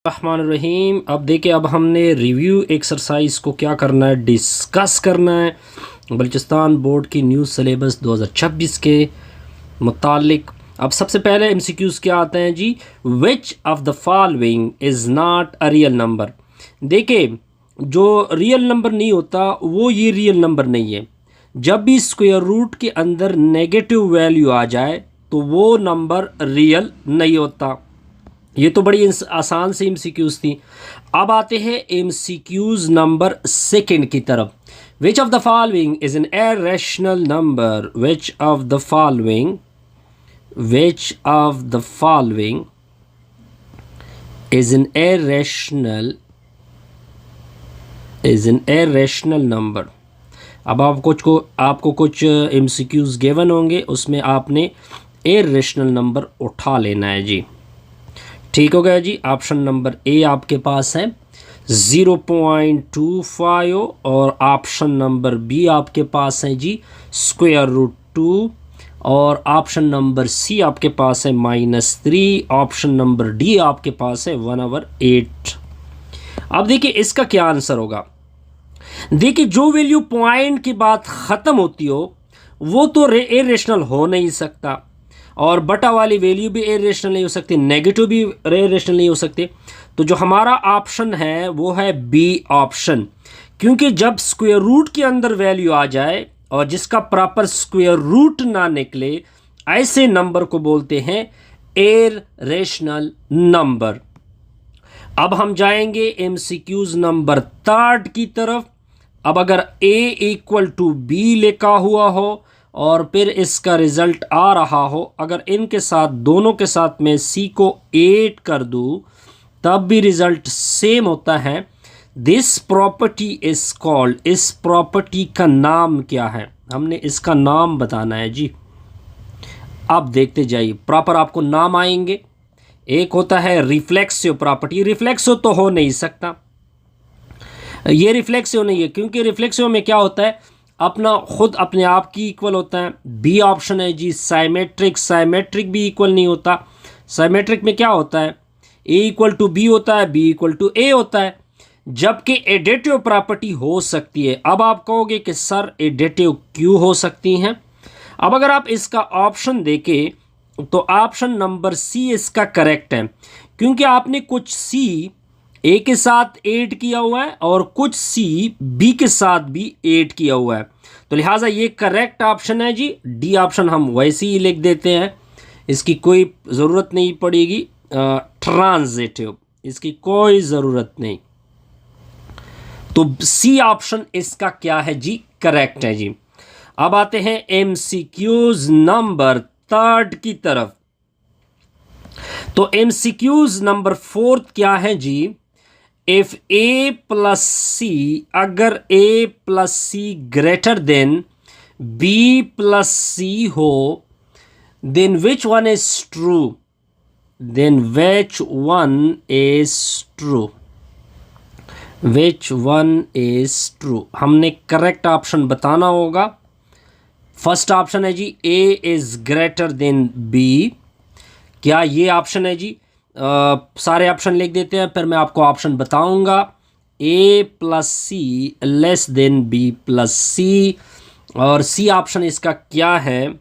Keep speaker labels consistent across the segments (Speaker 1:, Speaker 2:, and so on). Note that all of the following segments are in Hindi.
Speaker 1: रहीम। अब देखिए, अब हमने रिव्यू एक्सरसाइज को क्या करना है, डिस्कस करना है बलूचिस्तान बोर्ड की न्यू सिलेबस 2026 के मुतालिक। अब सबसे पहले एमसीक्यूज़ क्या आते हैं जी, which of the following is not a real number. देखिए, जो रियल नंबर नहीं होता वो ये रियल नंबर नहीं है। जब भी स्क्वायर रूट के अंदर नेगेटिव वैल्यू आ जाए तो वो नंबर रियल नहीं होता। ये तो बड़ी आसान सी एमसीक्यूज़ थी। अब आते हैं एमसीक्यूज़ नंबर सेकंड की तरफ। विच of the following is an irrational number, which of the following is an irrational number। अब आपको कुछ एमसीक्यूज़ गिवन होंगे, उसमें आपने इररेशनल नंबर उठा लेना है जी। ठीक हो गया जी। ऑप्शन नंबर ए आपके पास है 0.25 और ऑप्शन नंबर बी आपके पास है जी √2 और ऑप्शन नंबर सी आपके पास है -3। ऑप्शन नंबर डी आपके पास है 1/8। अब देखिए इसका क्या आंसर होगा। देखिए, जो वैल्यू पॉइंट की बात ख़त्म होती हो वो तो इरेशनल हो नहीं सकता, और बटा वाली वैल्यू भी इरेशनल नहीं हो सकती, नेगेटिव भी इरेशनल नहीं हो सकते। तो जो हमारा ऑप्शन है वो है बी ऑप्शन, क्योंकि जब स्क्वायर रूट के अंदर वैल्यू आ जाए और जिसका प्रॉपर स्क्वायर रूट ना निकले, ऐसे नंबर को बोलते हैं इरेशनल नंबर। अब हम जाएंगे एमसीक्यूज नंबर 3 की तरफ। अब अगर a = b लिखा हुआ हो और फिर इसका रिजल्ट आ रहा हो, अगर इनके साथ दोनों के साथ में c को 8 कर दूं तब भी रिजल्ट सेम होता है। दिस प्रॉपर्टी इज कॉल्ड, इस प्रॉपर्टी का नाम क्या है, हमने इसका नाम बताना है जी। अब देखते जाइए, प्रॉपर आपको नाम आएंगे। एक होता है रिफ्लेक्सिव प्रॉपर्टी। रिफ्लेक्सिव तो हो नहीं सकता, ये रिफ्लेक्सिव नहीं है, क्योंकि रिफ्लेक्सिव में क्या होता है, अपना खुद अपने आप की इक्वल होता है। बी ऑप्शन है जी साइमेट्रिक। साइमेट्रिक भी इक्वल नहीं होता। साइमेट्रिक में क्या होता है, a = b होता है, b = a होता है, जबकि एडिटिव प्रॉपर्टी हो सकती है। अब आप कहोगे कि सर एडिटिव क्यों हो सकती हैं। अब अगर आप इसका ऑप्शन देखें तो ऑप्शन नंबर सी इसका करेक्ट है, क्योंकि आपने कुछ सी ए के साथ ऐड किया हुआ है और कुछ सी बी के साथ भी ऐड किया हुआ है, तो लिहाजा ये करेक्ट ऑप्शन है जी। डी ऑप्शन हम वैसे ही लिख देते हैं, इसकी कोई ज़रूरत नहीं पड़ेगी। ट्रांजिटिव, इसकी कोई ज़रूरत नहीं। तो सी ऑप्शन इसका क्या है जी, करेक्ट है जी। अब आते हैं एमसीक्यूज नंबर 3 की तरफ। तो एमसीक्यूज नंबर 4 क्या है जी, इफ a + c, अगर a + c greater than b + c हो, then which one is true, then which one is true, which one is true. हमने करेक्ट ऑप्शन बताना होगा। फर्स्ट ऑप्शन है जी a is greater than b। क्या ये ऑप्शन है जी? सारे ऑप्शन लिख देते हैं, फिर मैं आपको ऑप्शन बताऊंगा। a + c < b + c, और सी ऑप्शन इसका क्या है,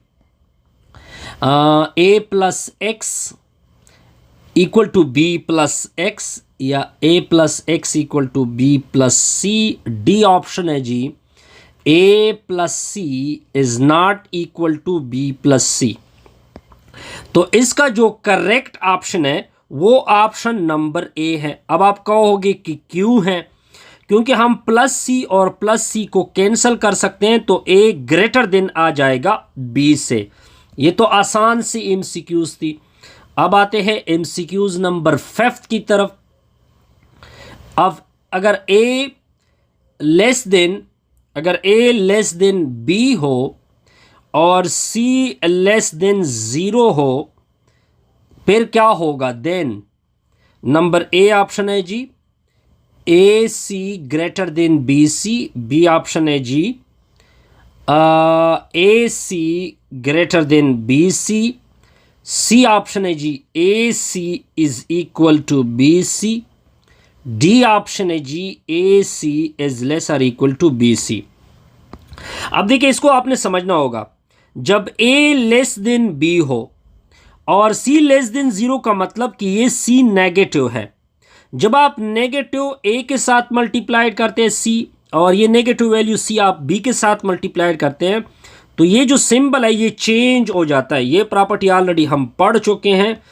Speaker 1: a + x = b + x, या a + x = b + c। D option है जी a + c is not equal to b + c। तो इसका जो करेक्ट ऑप्शन है वो ऑप्शन नंबर ए है। अब आप कहोगे कि क्यों है, क्योंकि हम +c और +c को कैंसिल कर सकते हैं, तो a ग्रेटर देन आ जाएगा b से। ये तो आसान सी एमसीक्यूज थी। अब आते हैं एमसीक्यूज नंबर 5 की तरफ। अब अगर a लेस देन b हो और c <0 हो, फिर क्या होगा, देन नंबर ए ऑप्शन है जी AC < BC। बी ऑप्शन है जी AC < BC। सी ऑप्शन है जी AC = BC। डी ऑप्शन है जी ए सी इज लेस और इक्वल टू बी सी। अब देखिए इसको आपने समझना होगा, जब ए लेस देन बी हो और सी लेस देन 0 का मतलब कि ये सी नेगेटिव है। जब आप नेगेटिव ए के साथ मल्टीप्लाइड करते हैं सी और ये नेगेटिव वैल्यू सी आप बी के साथ मल्टीप्लाइड करते हैं तो ये जो सिंबल है ये चेंज हो जाता है। ये प्रॉपर्टी ऑलरेडी हम पढ़ चुके हैं।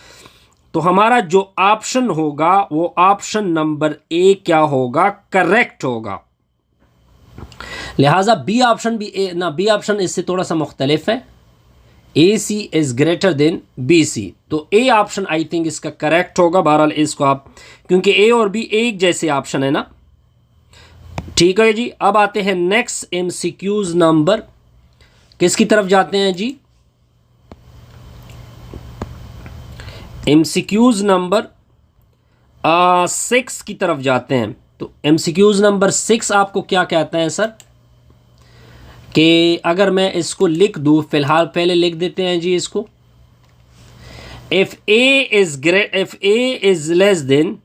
Speaker 1: तो हमारा जो ऑप्शन होगा वो ऑप्शन नंबर ए क्या होगा, करेक्ट होगा। लिहाजा बी ऑप्शन भी बी ऑप्शन इससे थोड़ा सा मुख्तलिफ है, A C is greater than B C. तो ए ऑप्शन आई थिंक इसका करेक्ट होगा। बहरहाल इसको आप, क्योंकि ए और बी एक जैसे ऑप्शन है ना, ठीक है जी। अब आते हैं नेक्स्ट एमसीक्यूज नंबर, किसकी तरफ जाते हैं जी, एमसीक्यूज नंबर 6 की तरफ जाते हैं। तो एमसीक्यूज नंबर 6 आपको क्या कहता है सर, कि अगर मैं इसको लिख दूं, फिलहाल पहले लिख देते हैं जी इसको, if A is less than,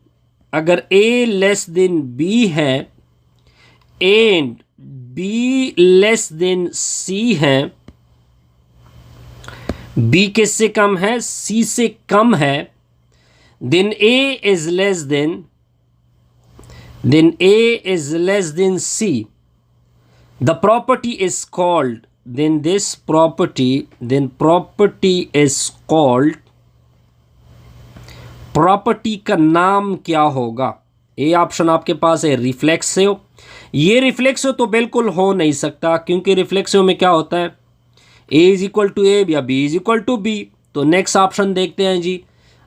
Speaker 1: अगर ए लेस देन बी है and B less than C है, बी किससे कम है, सी से कम है, then A is less than C, the property is called, then property is called, property का नाम क्या होगा। ए ऑप्शन आपके पास है रिफ्लेक्सिव। ये रिफ्लेक्सिव तो बिल्कुल हो नहीं सकता, क्योंकि रिफ्लेक्सिव में क्या होता है, A is equal to A या B is equal to B. तो नेक्स्ट ऑप्शन देखते हैं जी,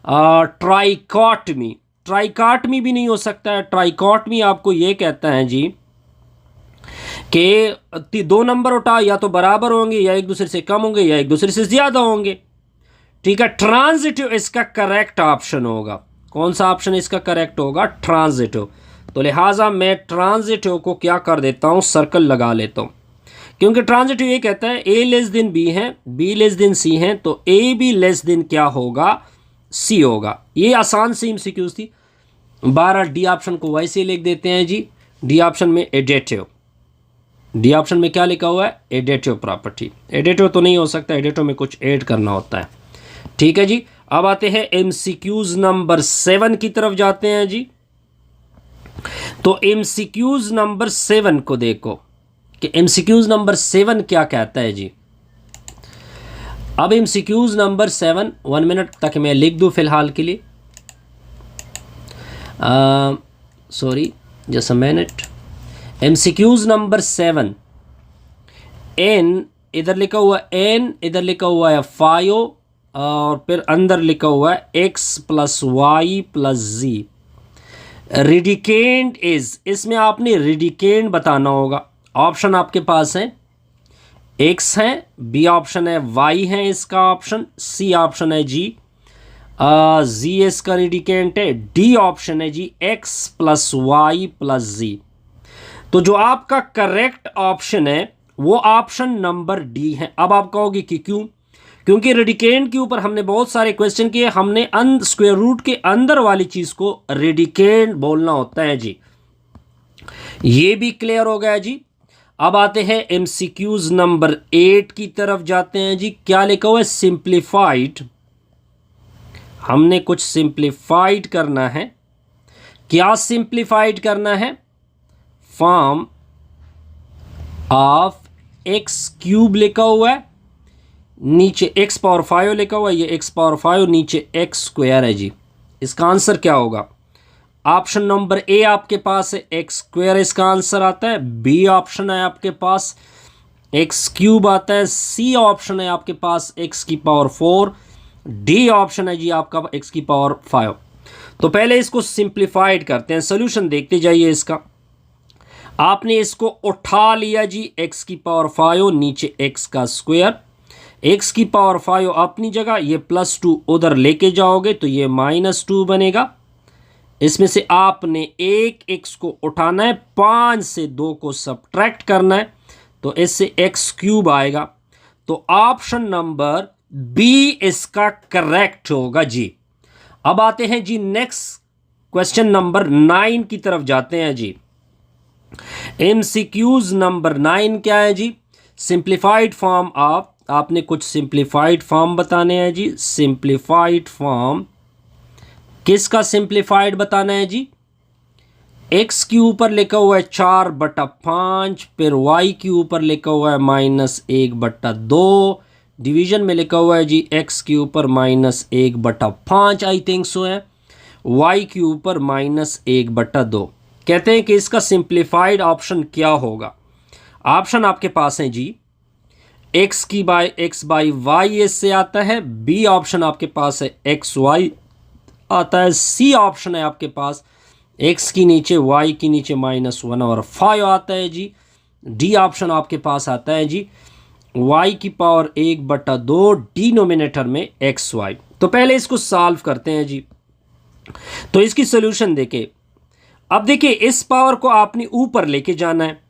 Speaker 1: ट्राइकॉटमी। ट्राइकॉटमी भी नहीं हो सकता है। ट्राइकॉटमी आपको ये कहता है जी कि 2 नंबर उठा या तो बराबर होंगे या एक दूसरे से कम होंगे या एक दूसरे से ज़्यादा होंगे, ठीक है। ट्रांजिटिव इसका करेक्ट ऑप्शन होगा। कौन सा ऑप्शन इसका करेक्ट होगा, ट्रांजिटिव। तो लिहाजा मैं ट्रांजिटिव को क्या कर देता हूँ, सर्कल लगा लेता हूँ, क्योंकि ट्रांजिटिव ये कहता है ए लेस देन बी है, बी लेस देन सी है, तो ए भी लेस देन क्या होगा, सी होगा। ये आसान सी एमसीक्यूज थी। 12 डी ऑप्शन को वैसे लिख देते हैं जी। डी ऑप्शन में एडेटिव, डी ऑप्शन में क्या लिखा हुआ है, एडेटिव प्रॉपर्टी। एडेटिव तो नहीं हो सकता, एडेटिव में कुछ ऐड करना होता है, ठीक है जी। अब आते हैं एमसीक्यूज नंबर 7 की तरफ जाते हैं जी। तो एमसीक्यूज नंबर 7 को देखो कि एमसीक्यूज नंबर 7 क्या कहता है जी। अब एमसीक्यूज नंबर 7, 1 मिनट तक मैं लिख दूं फिलहाल के लिए, sorry just a minute. MCQs number 7, N इधर लिखा हुआ एन, इधर लिखा हुआ है 5 और फिर अंदर लिखा हुआ है x plus y plus z. Radicand is, इसमें आपने रिडिकेंड बताना होगा। ऑप्शन आपके पास है, एक्स है, बी ऑप्शन है, वाई है इसका ऑप्शन, सी ऑप्शन है जी इसका रिडिकेंट है, डी ऑप्शन है जी एक्स प्लस वाई प्लस जी। तो जो आपका करेक्ट ऑप्शन है वो ऑप्शन नंबर डी है। अब आप कहोगे कि क्यों, क्योंकि रेडिकेंड के ऊपर हमने बहुत सारे क्वेश्चन किए, हमने स्क्वायर रूट के अंदर वाली चीज को रेडिकेंड बोलना होता है जी। ये भी क्लियर हो गया जी। अब आते हैं एमसीक्यूज नंबर 8 की तरफ जाते हैं जी। क्या लिखा हुआ है, सिंप्लीफाइड। हमने कुछ सिंप्लीफाइड करना है। क्या सिंप्लीफाइड करना है, फॉर्म ऑफ एक्स क्यूब लिखा हुआ है, नीचे एक्स पावर 5 लिखा हुआ है, ये एक्स पावर 5 नीचे एक्स स्क्वायर है जी। इसका आंसर क्या होगा, ऑप्शन नंबर ए आपके पास है एक्स स्क्वायर इसका आंसर आता है, बी ऑप्शन है आपके पास एक्स क्यूब आता है, सी ऑप्शन है आपके पास एक्स की पावर 4, डी ऑप्शन है जी आपका एक्स की पावर 5। तो पहले इसको सिंप्लीफाइड करते हैं, सोल्यूशन देखते जाइए इसका। आपने इसको उठा लिया जी, एक्स की पावर 5 नीचे एक्स का स्क्वायर, एक्स की पावर 5 अपनी जगह, ये +2 उधर लेके जाओगे तो ये -2 बनेगा। इसमें से आपने एक एक्स को उठाना है, 5 से 2 को सब्ट्रैक्ट करना है, तो इससे एक्स क्यूब आएगा। तो ऑप्शन नंबर बी इसका करेक्ट होगा जी। अब आते हैं जी नेक्स्ट क्वेश्चन नंबर 9 की तरफ जाते हैं जी। MCQs नंबर 9 क्या है जी? सिंप्लीफाइड फॉर्म ऑफ, आपने कुछ सिंप्लीफाइड फॉर्म बताने हैं जी। सिंप्लीफाइड फॉर्म किसका सिंप्लीफाइड बताना है जी? x के ऊपर लिखा हुआ है 4/5, फिर y के ऊपर लिखा हुआ है -1/2, डिवीजन में लिखा हुआ है जी x के ऊपर -1/5 आई थिंक सो है, y के ऊपर -1/2। कहते हैं कि इसका सिंप्लीफाइड ऑप्शन क्या होगा? ऑप्शन आपके पास है जी, x बाई y इससे आता है, बी ऑप्शन आपके पास है xy आता है, सी ऑप्शन है आपके पास x की नीचे y की नीचे -1/5 आता है जी, डी ऑप्शन आपके पास आता है जी y की पावर 1/2 डिनोमिनेटर में xy। तो पहले इसको सॉल्व करते हैं जी। तो इसकी सोल्यूशन देखें। अब देखिए इस पावर को आपने ऊपर लेके जाना है,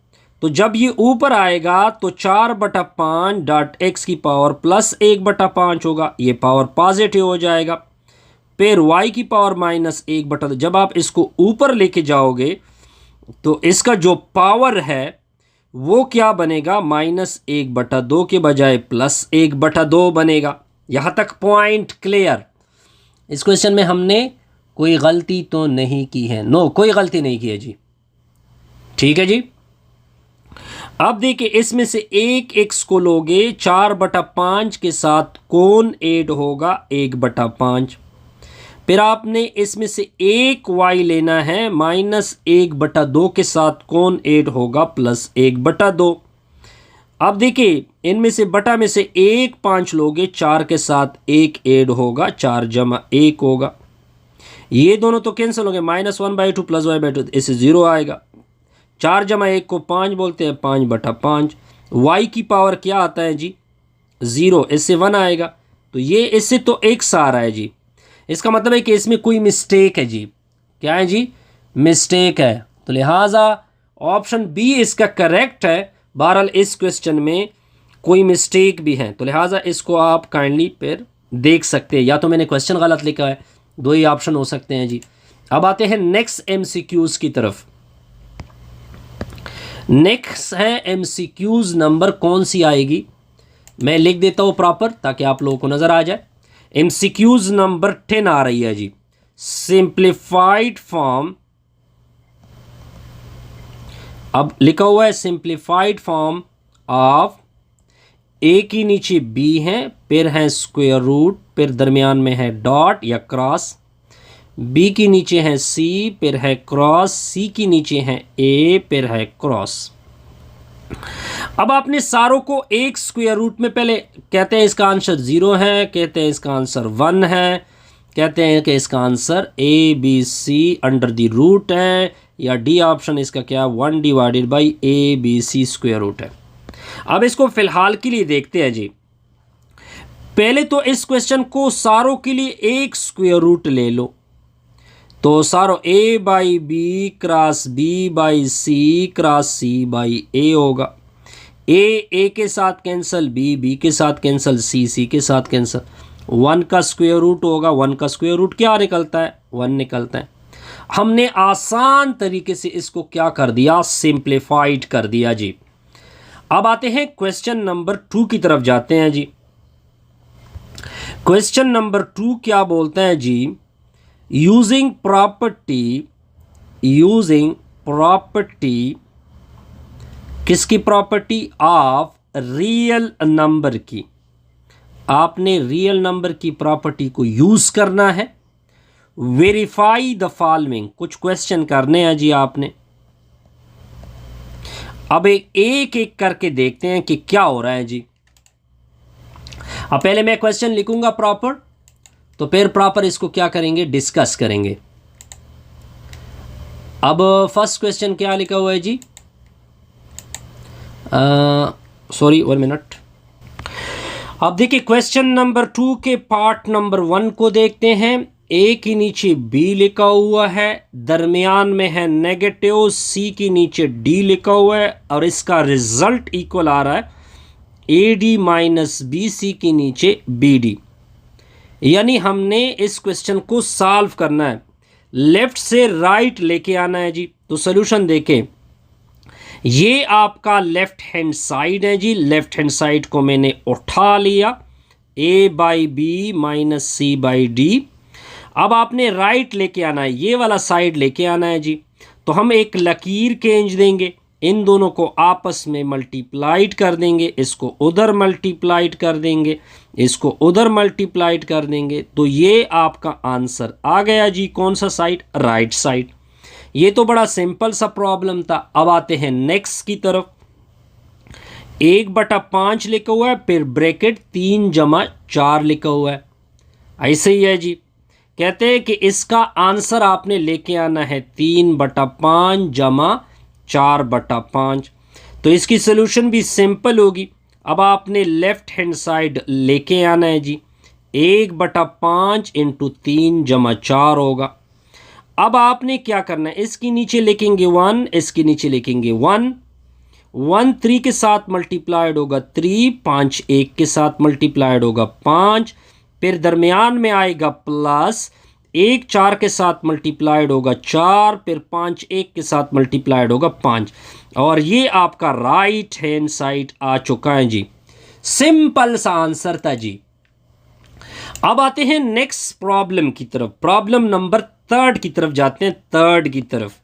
Speaker 1: तो जब ये ऊपर आएगा तो 4/5 डॉट x की पावर प्लस 1/5 होगा, ये पावर पॉजिटिव हो जाएगा। फिर y की पावर -1/2, जब आप इसको ऊपर लेके जाओगे तो इसका जो पावर है वो क्या बनेगा? -1/2 के बजाय +1/2 बनेगा। यहाँ तक पॉइंट क्लियर? इस क्वेश्चन में हमने कोई गलती तो नहीं की है? नो, कोई गलती नहीं की है जी। ठीक है जी। अब देखिए इसमें से एक x को लोगे 4/5 के साथ कौन ऐड होगा? 1/5। फिर आपने इसमें से एक y लेना है, -1/2 के साथ कौन ऐड होगा? +1/2। अब देखिए इनमें से बटा में से एक 5 लोगे, 4 के साथ एक ऐड होगा, 4 जमा 1 होगा। ये दोनों तो कैंसिल हो गए, -1/2 + y/2, इससे 0 आएगा। 4 जमा 1 को 5 बोलते हैं, 5/5। y की पावर क्या आता है जी? 0, इससे 1 आएगा, तो ये इससे तो x आ रहा है जी। इसका मतलब है कि इसमें कोई मिस्टेक है जी। क्या है जी? मिस्टेक है, तो लिहाजा ऑप्शन बी इसका करेक्ट है। बहरहाल इस क्वेश्चन में कोई मिस्टेक भी है, तो लिहाजा इसको आप काइंडली फिर देख सकते हैं, या तो मैंने क्वेश्चन गलत लिखा है, दो ही ऑप्शन हो सकते हैं जी। अब आते हैं नेक्स्ट MCQs की तरफ। नेक्स्ट है MCQs नंबर कौन सी आएगी? मैं लिख देता हूं प्रॉपर ताकि आप लोगों को नजर आ जाए। MCQs नंबर 10 आ रही है जी। सिंप्लीफाइड फॉर्म, अब लिखा हुआ है सिंप्लीफाइड फॉर्म ऑफ a की नीचे b है, फिर है स्क्वायर रूट, फिर दरमियान में है डॉट या क्रॉस, b की नीचे है c, फिर है क्रॉस, c की नीचे है a, फिर है क्रॉस। अब आपने सारों को एक स्क्वायर रूट में, पहले कहते हैं इसका आंसर 0 है, कहते हैं इसका आंसर 1 है, कहते हैं कि इसका answer ABC under the root है, या डी ऑप्शन इसका क्या? 1// ABC स्क्वायर रूट है। अब इसको फिलहाल के लिए देखते हैं जी। पहले तो इस क्वेश्चन को सारों के लिए एक स्क्वायर रूट ले लो, तो सारों A/B cross B/C cross C/A होगा। A के साथ कैंसिल, B के साथ कैंसिल, C के साथ कैंसिल। 1 का स्क्वायर रूट होगा, 1 का स्क्वायर रूट क्या निकलता है? 1 निकलता है। हमने आसान तरीके से इसको क्या कर दिया? सिंप्लीफाइड कर दिया जी। अब आते हैं क्वेश्चन नंबर 2 की तरफ जाते हैं जी। क्वेश्चन नंबर 2 क्या बोलते हैं जी? यूजिंग प्रॉपर्टी किसकी प्रॉपर्टी? ऑफ रियल नंबर की। आपने रियल नंबर की प्रॉपर्टी को यूज करना है। वेरीफाई द फॉलोइंग, कुछ क्वेश्चन करने हैं जी आपने। अब एक एक करके देखते हैं कि क्या हो रहा है जी। अब पहले मैं क्वेश्चन लिखूंगा प्रॉपर, तो फिर प्रॉपर इसको क्या करेंगे? डिस्कस करेंगे। अब फर्स्ट क्वेश्चन क्या लिखा हुआ है जी? Sorry 1 minute. अब देखिए क्वेश्चन नंबर 2 के पार्ट नंबर 1 को देखते हैं। ए के नीचे बी लिखा हुआ है, दरमियान में है नेगेटिव, सी के नीचे डी लिखा हुआ है, और इसका रिजल्ट इक्वल आ रहा है AD माइनस BC के नीचे BD। यानी हमने इस क्वेश्चन को सॉल्व करना है, लेफ्ट से राइट लेके आना है जी। तो सोल्यूशन देखें, ये आपका लेफ्ट हैंड साइड है जी। लेफ्ट हैंड साइड को मैंने उठा लिया, a by B minus C by D. अब आपने राइट लेके आना है, ये वाला साइड लेके आना है जी। तो हम एक लकीर खींच देंगे, इन दोनों को आपस में मल्टीप्लाइड कर देंगे, इसको उधर मल्टीप्लाइड कर देंगे, इसको उधर मल्टीप्लाइड कर देंगे। तो ये आपका आंसर आ गया जी। कौन सा साइड? Right side. ये तो बड़ा सिंपल सा प्रॉब्लम था। अब आते हैं नेक्स्ट की तरफ। 1/5 लिखा हुआ है, फिर ब्रैकेट 3 जमा 4 लिखा हुआ है, ऐसे ही है जी। कहते हैं कि इसका आंसर आपने लेके आना है 3/5 जमा 4/5। तो इसकी सोल्यूशन भी सिंपल होगी। अब आपने लेफ्ट हैंड साइड लेके आना है जी। 1/5 इंटू 3 जमा 4 होगा। अब आपने क्या करना है, इसके नीचे लिखेंगे 1, इसके नीचे लिखेंगे 1। 1 3 के साथ मल्टीप्लाइड होगा 3, 5 1 के साथ मल्टीप्लाइड होगा 5, फिर दरमियान में आएगा प्लस 1 4 के साथ मल्टीप्लाइड होगा 4, फिर 5 1 के साथ मल्टीप्लाइड होगा 5। और ये आपका राइट हैंड साइड आ चुका है जी। सिंपल सा आंसर था जी। अब आते हैं नेक्स्ट प्रॉब्लम की तरफ। प्रॉब्लम नंबर 3 की तरफ जाते हैं। 3 की तरफ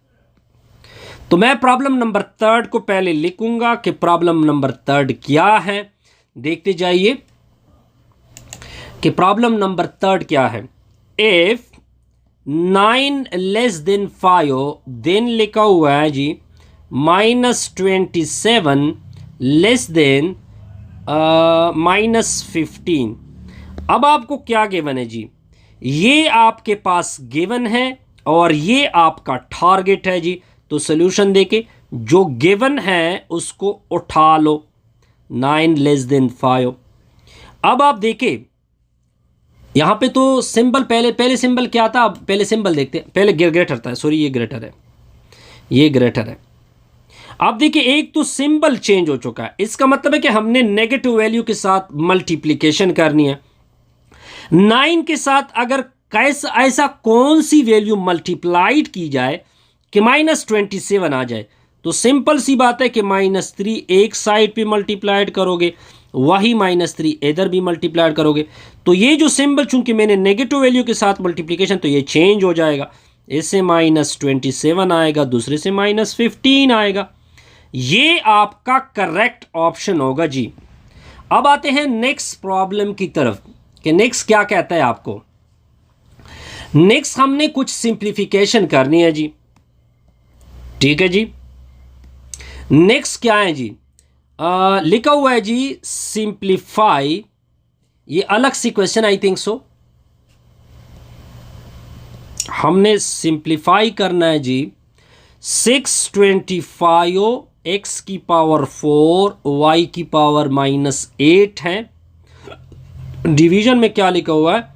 Speaker 1: तो मैं प्रॉब्लम नंबर 3 को पहले लिखूंगा कि प्रॉब्लम नंबर 3 क्या है। देखते जाइए कि प्रॉब्लम नंबर 3 क्या है। इफ 9 लेस देन 5, देन लिखा हुआ है जी -27 लेस देन -15। अब आपको क्या गिवन है जी? ये आपके पास गिवन है और ये आपका टारगेट है जी। तो सोल्यूशन देके जो गिवन है उसको उठा लो, 9 लेस देन 5। अब आप देखें यहां पे तो सिंबल पहले सिंबल क्या था, पहले सिंबल देखते हैं। पहले ग्रेटर था, सॉरी ये ग्रेटर है, ये ग्रेटर है। अब देखिए एक तो सिंबल चेंज हो चुका है, इसका मतलब है कि हमने नेगेटिव वैल्यू के साथ मल्टीप्लिकेशन करनी है। 9 के साथ अगर ऐसा कौन सी वैल्यू मल्टीप्लाइड की जाए कि -27 आ जाए, तो सिंपल सी बात है कि -3 एक साइड पे मल्टीप्लाइड करोगे, वही -3 इधर भी मल्टीप्लाइड करोगे। तो ये जो सिंबल चूंकि मैंने नेगेटिव वैल्यू के साथ मल्टीप्लिकेशन, तो ये चेंज हो जाएगा। इससे -27 आएगा, दूसरे से -15 आएगा। ये आपका करेक्ट ऑप्शन होगा जी। अब आते हैं नेक्स्ट प्रॉब्लम की तरफ कि नेक्स्ट क्या कहता है आपको। नेक्स्ट हमने कुछ सिंप्लीफिकेशन करनी है जी, ठीक है जी। नेक्स्ट क्या है जी? लिखा हुआ है जी सिंप्लीफाई। ये अलग सी क्वेश्चन आई थिंक सो। हमने सिंप्लीफाई करना है जी। 625 x की पावर 4 y की पावर -8 है। डिवीजन में क्या लिखा हुआ है?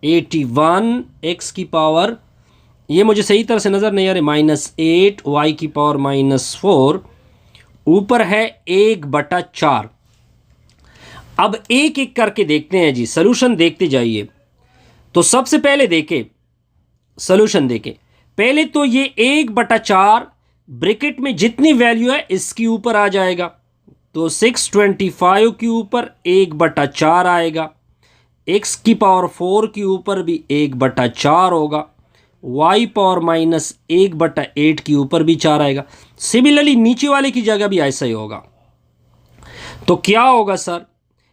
Speaker 1: 81 x की पावर, ये मुझे सही तरह से नज़र नहीं आ रही, -8 y की पावर -4, ऊपर है 1/4। अब एक एक करके देखते हैं जी, सॉल्यूशन देखते जाइए। तो सबसे पहले देखें सॉल्यूशन देखें। पहले तो ये 1/4 ब्रैकेट में जितनी वैल्यू है इसके ऊपर आ जाएगा। तो 625 के ऊपर 1/4 आएगा, x की पावर 4 के ऊपर भी 1/4 होगा, y पावर -1/8 के ऊपर भी 4 आएगा। सिमिलरली नीचे वाले की जगह भी ऐसा ही होगा। तो क्या होगा सर?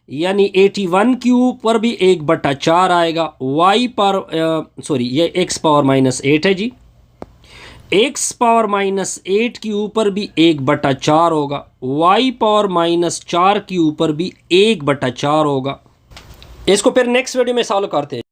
Speaker 1: यानी 81 के ऊपर भी 1/4 आएगा, y पर सॉरी ये x पावर -8 है जी, x पावर -8 के ऊपर भी 1/4 होगा, y पावर -4 के ऊपर भी 1/4 होगा। इसको फिर नेक्स्ट वीडियो में सॉल्व करते हैं।